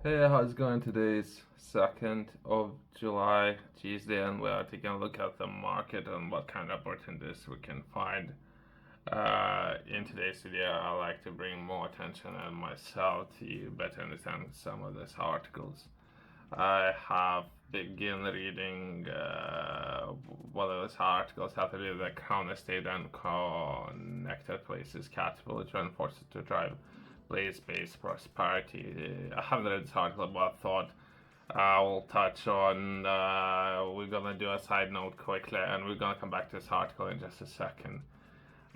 Hey, how's it going? Today's 2nd of July, Tuesday, and we are taking a look at the market and what kind of opportunities we can find. In today's video, I like to bring more attention and myself to better understand some of these articles. I have begun reading one of those articles have to do with the Crown Estate and Connected Places Capital joint forces to drive place-based prosperity. I haven't read this article, but I thought I will touch on. We're gonna do a side note quickly, and we're gonna come back to this article in just a second.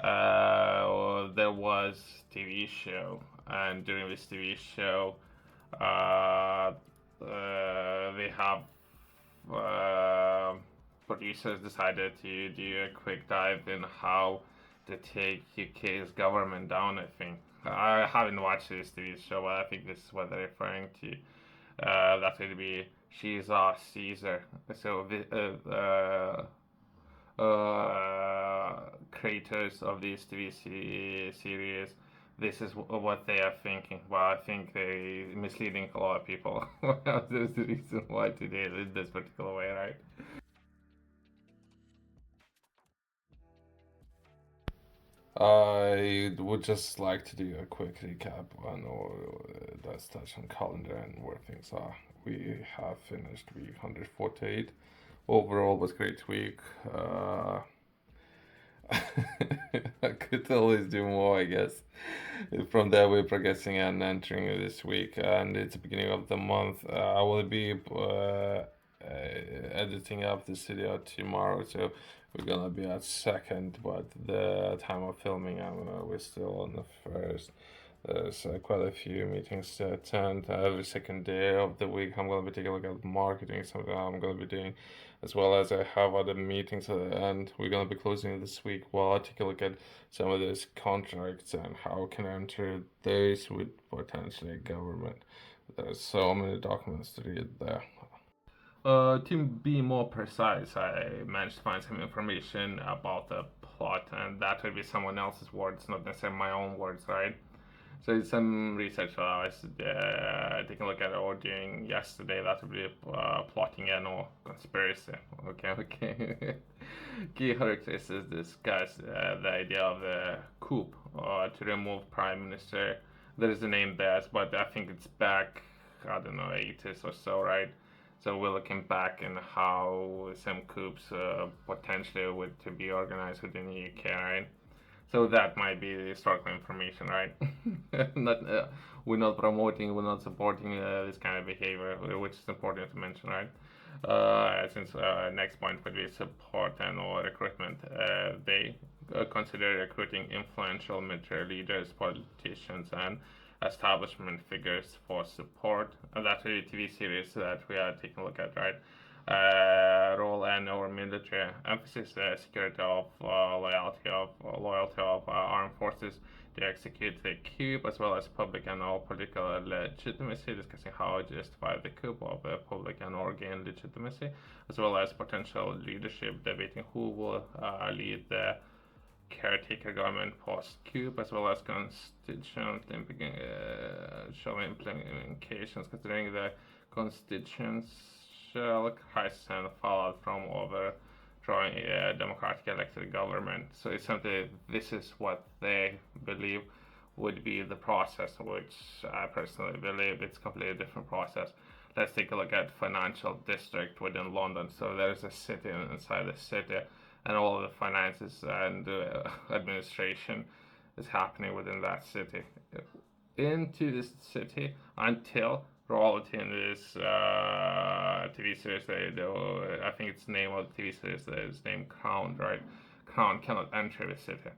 There was TV show, and during this TV show, uh, they have uh, producers decided to do a quick dive in how to take UK's government down. I think I haven't watched this TV show, but I think this is what they're referring to. That would be She's Our Caesar. So creators of these series, this is what they are thinking. Well, I think they misleading a lot of people. There's the reason why today in this particular way, right? I would just like to do a quick recap on let's touch on calendar and where things are. We have finished week 148. Overall was great week. I could always do more, I guess. From there, we're progressing and entering this week, and it's the beginning of the month. I will be editing up this video tomorrow, so we're gonna be at second, but the time of filming, we're still on the first. There's quite a few meetings to attend. Every second day of the week, I'm going to be taking a look at marketing, something I'm going to be doing, as well as I have other meetings and we're going to be closing this week while I take a look at some of those contracts and how can I enter those with potentially government. There's so many documents to read there. To be more precise, I managed to find some information about the plot, and that would be someone else's words, not necessarily my own words, right? So it's some research I was taking a look at or doing yesterday. That would be plotting and or conspiracy. Okay. Key characteristics discuss the idea of the coup to remove prime minister. There is a name there, but I think it's back, I don't know, 80s or so, right? So we're looking back in how some coups potentially would to be organized within the UK, right? So that might be historical information, right? not We're not promoting, we're not supporting this kind of behavior, which is important to mention, right? Since next point would be support and or recruitment. They consider recruiting influential military leaders, politicians, and establishment figures for support. And that's really TV series that we are taking a look at, right? Role and or military emphasis security of loyalty of armed forces to execute the coup, as well as public and all political legitimacy, discussing how to justify the coup of public and or gain legitimacy, as well as potential leadership, debating who will lead the caretaker government post-coup, as well as constitutional implications, considering the constitutional crisis and fallout from overthrowing a democratic elected government. So it's something, this is what they believe would be the process, which I personally believe it's a completely different process. Let's take a look at financial district within London. So there's a city inside the city, and all of the finances and administration is happening within that city. Into this city until royalty in this TV series, I think it's the name of the TV series is named Crown, right? Crown cannot enter the city.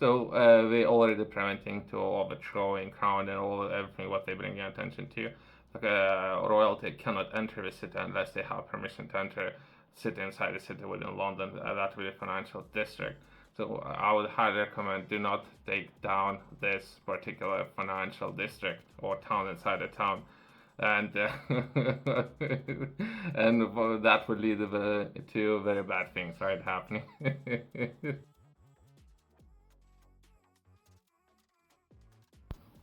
They already preventing to overthrowing Crown and everything what they bring attention to. Like royalty cannot enter the city unless they have permission to enter city inside the city within London. That will be a financial district. So I would highly recommend do not take down this particular financial district or town inside the town, and and that would lead to very bad things right happening.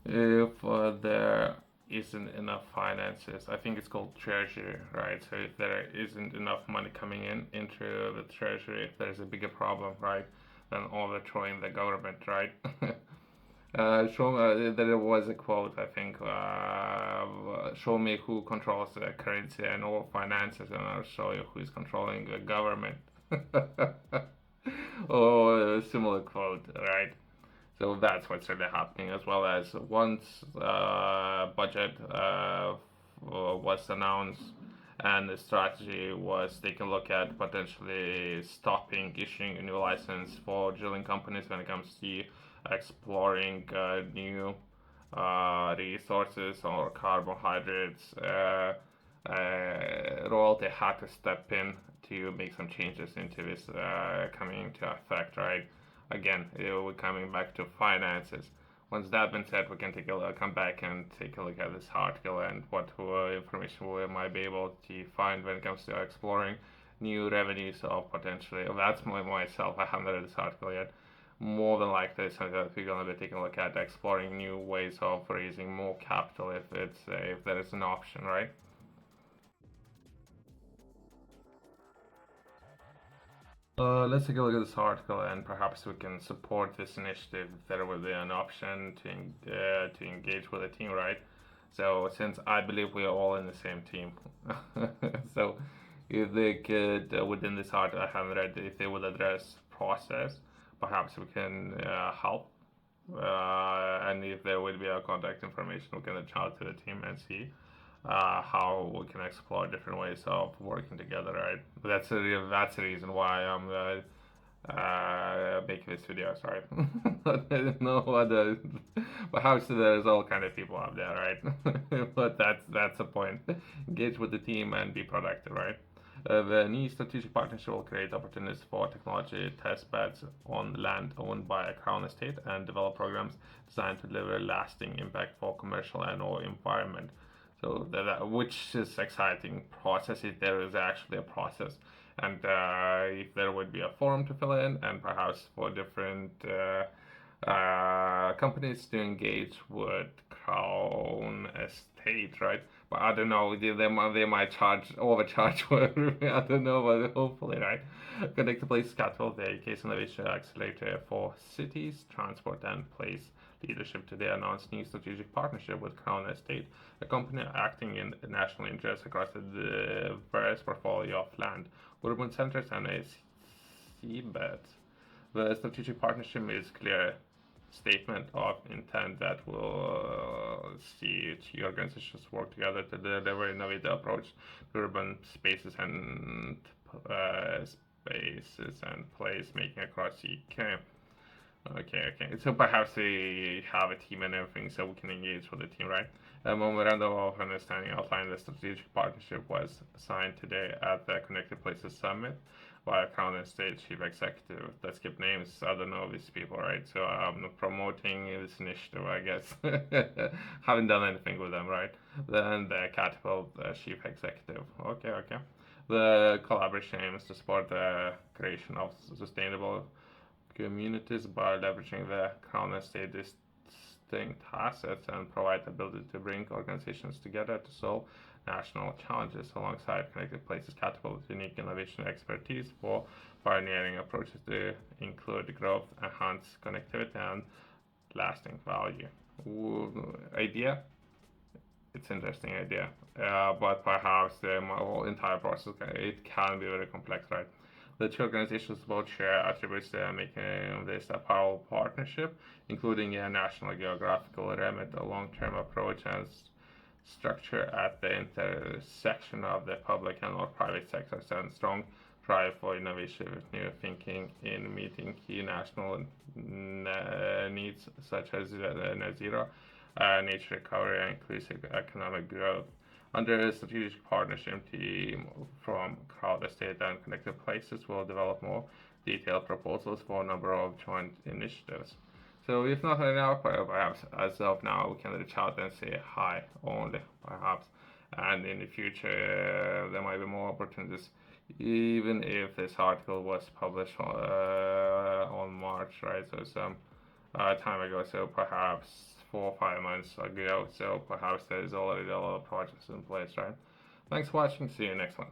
If there isn't enough finances, I think it's called treasury, right? So if there isn't enough money coming in into the treasury, if there's a bigger problem, right, then overthrowing the government, right? There was a quote, I think, show me who controls the currency and all finances, and I'll show you who is controlling the government. Or a similar quote, right? So that's what's really happening, as well as once budget was announced and the strategy was take a look at potentially stopping issuing a new license for drilling companies when it comes to exploring new resources or carbohydrates. Royalty had to step in to make some changes into this coming into effect, right? Again, we're coming back to finances. Once that been said, we can come back and take a look at this article and what information we might be able to find when it comes to exploring new revenues of potentially. That's myself. I haven't read this article yet. More than likely, something that we're gonna be taking a look at exploring new ways of raising more capital if there is an option, right? Let's take a look at this article and perhaps we can support this initiative if there will be an option to engage with the team, right? So since I believe we are all in the same team, so if they could within this article, I haven't read if they would address process, perhaps we can help. And if there will be a contact information, we can reach out to the team and see how we can explore different ways of working together, right? That's the reason why I'm making this video, right? There's no other. Perhaps there's all kind of people out there, right? But that's the point. Engage with the team and be productive, right? The new strategic partnership will create opportunities for technology test beds on land owned by a crown estate and develop programs designed to deliver lasting impact for commercial and/or environment. So which is exciting process if there is actually a process, and if there would be a form to fill in, and perhaps for different companies to engage with Crown Estate, right? But I don't know, they might overcharge for everything. I don't know, but hopefully, right? Connect the Place Capital, the case innovation accelerator for cities, transport, and place leadership today announced new strategic partnership with Crown Estate, a company acting in national interest across a diverse portfolio of land, urban centers, and a seabed. The strategic partnership is clear statement of intent that will see two organizations work together to deliver innovative approach to urban spaces and place making across the UK. Okay. So perhaps we have a team and everything, so we can engage with the team, right? A memorandum of understanding outlined the strategic partnership was signed today at the Connected Places Summit by a Crown Estate Chief Executive. Let's skip names. I don't know these people, right? So I'm not promoting this initiative, I guess. Haven't done anything with them, right? Then the Catapult Chief Executive. Okay. The collaboration aims to support the creation of sustainable communities by leveraging the Crown Estate distinct assets and provide the ability to bring organizations together to solve national challenges alongside Connected Places Catapult unique innovation expertise for pioneering approaches to include growth, enhance connectivity, and lasting value. Idea? It's an interesting idea, but perhaps the entire process it can be very complex, right? The two organizations both share attributes making this a powerful partnership, including a national geographical remit, a long-term approach, and structure at the intersection of the public and or private sectors, and strong drive for innovation with new thinking in meeting key national needs such as net zero, nature recovery, and inclusive economic growth. Under a strategic partnership team from Crown Estate and Connected Places will develop more detailed proposals for a number of joint initiatives. So if not right now, perhaps as of now, we can reach out and say hi only, perhaps. And in the future, there might be more opportunities, even if this article was published on March, right? So some time ago. So perhaps 4 or 5 months ago, so perhaps there's already a lot of projects in place, right? Thanks for watching. See you next one.